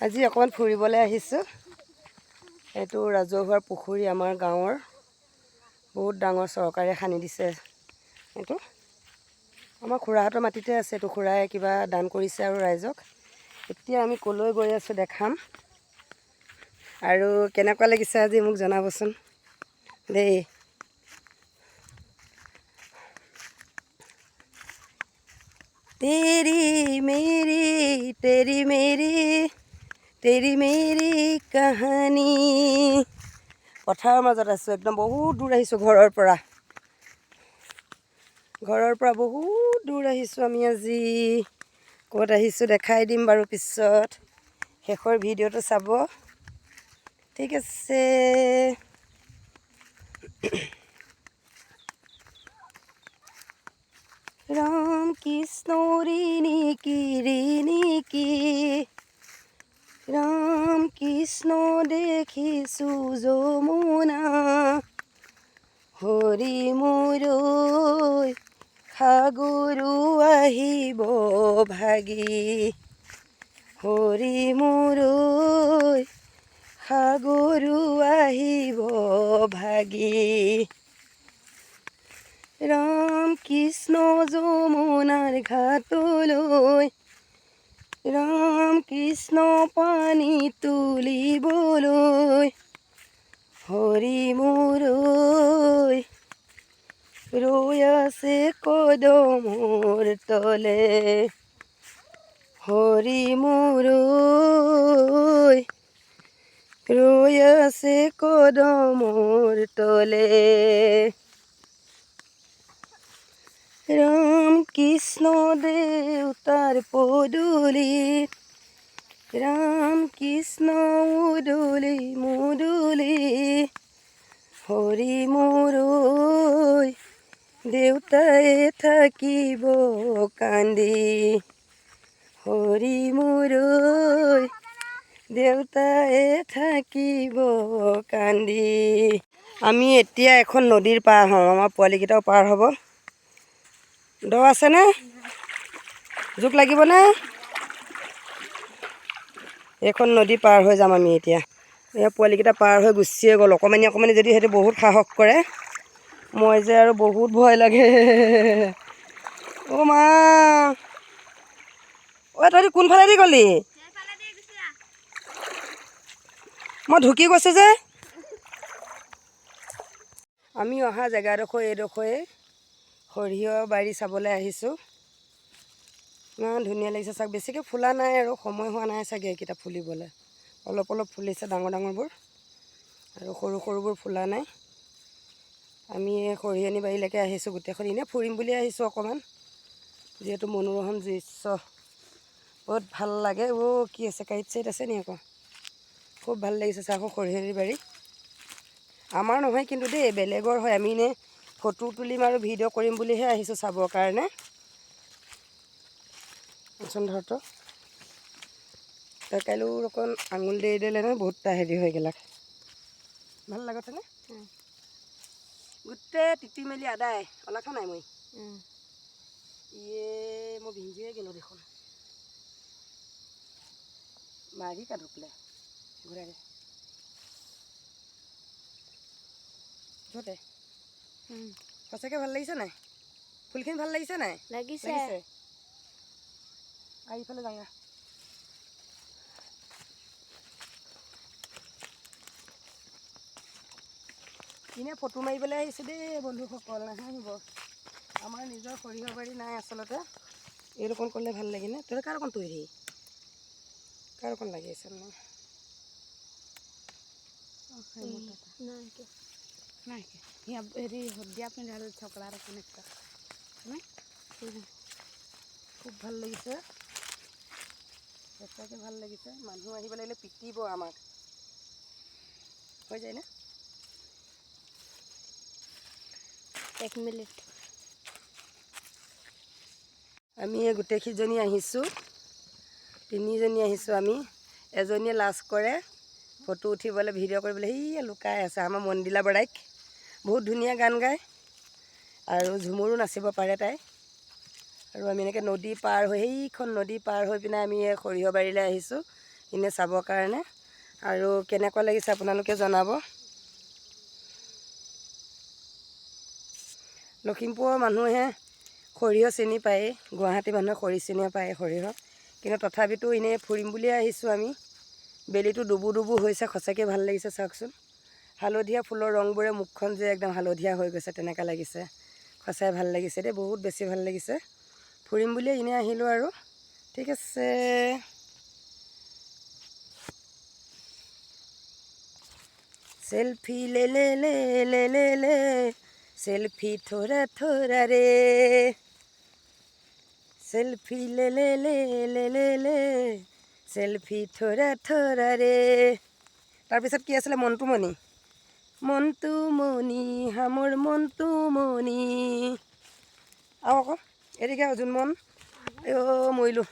আজি অকমান ফুৰিবলৈ আহিছোঁ। এইটো ৰাজহুৱা পুখুৰী আমাৰ গাঁৱৰ বহুত ডাঙৰ চৰকাৰে খানি দিছে। এইটো আমাৰ খুৰাহঁতৰ মাটিতে আছে। এইটো খুৰাই কিবা দান কৰিছে আৰু ৰাইজক। এতিয়া আমি ক'লৈ গৈ আছোঁ দেখাম আৰু কেনেকুৱা লাগিছে আজি মোক জনাবচোন দেই। तेरी मेरी कहानी। পথাৰৰ মাজত আছোঁ, একদম বহুত দূৰ আহিছোঁ ঘৰৰ পৰা বহুত দূৰ আহিছোঁ আমি আজি। ক'ত আহিছোঁ দেখাই দিম বাৰু পিছত, শেষৰ ভিডিঅ'টো চাব, ঠিক আছে। राम कृष्ण ऋणिकी राम कृष्ण देखिছো যমুনা হৰি মোৰৈ সাগৰু আহিব ভাগি হৰি মোৰৈ সাগৰু আহিব ভাগি राम कृष्ण যমুনাৰ ঘাটলৈ राम कृष्ण পানী তুলিবলৈ হৰি মোৰৈ ৰৈ আছে কদমৰ তলে হৰি মোৰৈ ৰৈ আছে কদমৰ তলে राम कृष्ण देवतार पदूलित राम कृष्ण मुदुली मुदुली हरि मोरৈ देवताए থাকিব কান্দি हरि मोरৈ देवताए থাকিব কান্দি। আমি এতিয়া এখন নদীৰ পাৰ হওঁ, আমাৰ পোৱালিকেইটাও পাৰ হ'ব। দ আছেনে? জোক লাগিবনে? এইখন নদী পাৰ হৈ যাম আমি এতিয়া। এয়া পোৱালিকেইটা পাৰ হৈ গুচিয়ে গ'ল। অকণমানি যদি সিহঁতে বহুত সাহস কৰে, মই যে আৰু বহুত ভয় লাগে। অ' মা, অ' তহঁতি কোনফালেদি গ'লি? মই ঢুকি গৈছোঁ যে। আমি অহা জেগাডোখৰ এইডোখৰে সৰিয়হ বাৰী চাবলৈ আহিছোঁ। ইমান ধুনীয়া লাগিছে চাওক। বেছিকৈ ফুলা নাই আৰু সময় হোৱা নাই চাগে এইকেইটা ফুলিবলৈ। অলপ অলপ ফুলিছে ডাঙৰবোৰ, আৰু সৰু সৰুবোৰ ফুলা নাই। আমি এই সৰিয়হনি বাৰীলৈকে আহিছোঁ গোটেইখন। এনেই ফুৰিম বুলি আহিছোঁ অকণমান, যিহেতু মনোৰম দৃশ্য বহুত ভাল লাগে। অ' কি আছে, কাঁইট চাইট আছে নি আকৌ? খুব ভাল লাগিছে চাওক সৰিয়হনি বাৰী। আমাৰ নহয় কিন্তু দেই, বেলেগৰ হয়। আমি এনে ফটো তুলিম আৰু ভিডিঅ' কৰিম বুলিহে আহিছোঁ চাবৰ কাৰণে। ধৰতো তই কাইলৈ অকণ আঙুল দেৰি দিলে নহয়, বহুতটা হেৰি হৈ গেলাক। ভাল লাগতেনে? গোটেই তিতি মেলি আদায় ওলাখ নাই মই মই ভিজিয়ে গেলোঁ দেখোন। মাৰি কাটোকলে ঘূৰাই দে। সঁচাকৈ ভাল লাগিছে নাই? ফুলখিনি ভাল লাগিছে নাই? লাগিছে। এইফালে যাঙা। এনেই ফটো মাৰিবলৈ আহিছোঁ দেই বন্ধুসকল, নাহাঁহিব। আমাৰ নিজৰ সৰিয়হ বাৰী নাই আচলতে। এইরকম করলে ভাল লাগে না? তোর কারকম তৈরি কারকম লাগিয়েছে না? খুব ভাল লাগিছে, সঁচাকৈ ভাল লাগিছে। মানুহ আহিব লাগিলে পিটিব আমাক, হৈ যায় না? 1 মিনিট। আমি গোটেইকেইজনী আহিছোঁ, 3জনী আহিছোঁ আমি। এজনীয়ে লাজ কৰে ফটো উঠিবলৈ, ভিডিঅ' কৰিবলৈ, সেই লুকাই আছে। আমাৰ মন্দিলা বৰাইক বহুত ধুনীয়া গান গায় আৰু ঝুমুৰো নাচিব পাৰে তাই। আৰু আমি এনেকৈ নদী পাৰ হৈ, সেইখন নদী পাৰ হৈ পিনে আমি সৰিয়হ বাৰীলৈ আহিছোঁ। এনেই চাবৰ কাৰণে। আৰু কেনেকুৱা লাগিছে আপোনালোকে জনাব। লখিমপুৰৰ মানুহে সৰিয়হ চিনি পায়েই, গুৱাহাটী মানুহে খৰি চিনি পায় সৰিয়হ, কিন্তু তথাপিতো এনেই ফুৰিম বুলিয়ে আহিছোঁ আমি। বেলিটো ডুবু ডুবু হৈছে, সঁচাকৈ ভাল লাগিছে চাওকচোন। হালধীয়া ফুলৰ ৰংবোৰে মুখখন যে একদম হালধীয়া হৈ গৈছে তেনেকুৱা লাগিছে। সঁচাই ভাল লাগিছে দেই, বহুত বেছি ভাল লাগিছে। ফুৰিম বুলিয়ে এনেই আহিলোঁ আৰু। ঠিক আছে, सेल्फी ले ले ले ले ले ले सेल्फी थोड़ा थोड़ा रे सेल्फी ले ले ले ले ले ले सेल्फी थोड़ा थोड़ा रे। তাৰপিছত কি আছিলে? মনটো মণি, মনটো মণি হামৰ মনটো মণি। আৰু আকৌ এদিকে জোনমন, মৰিলোঁ।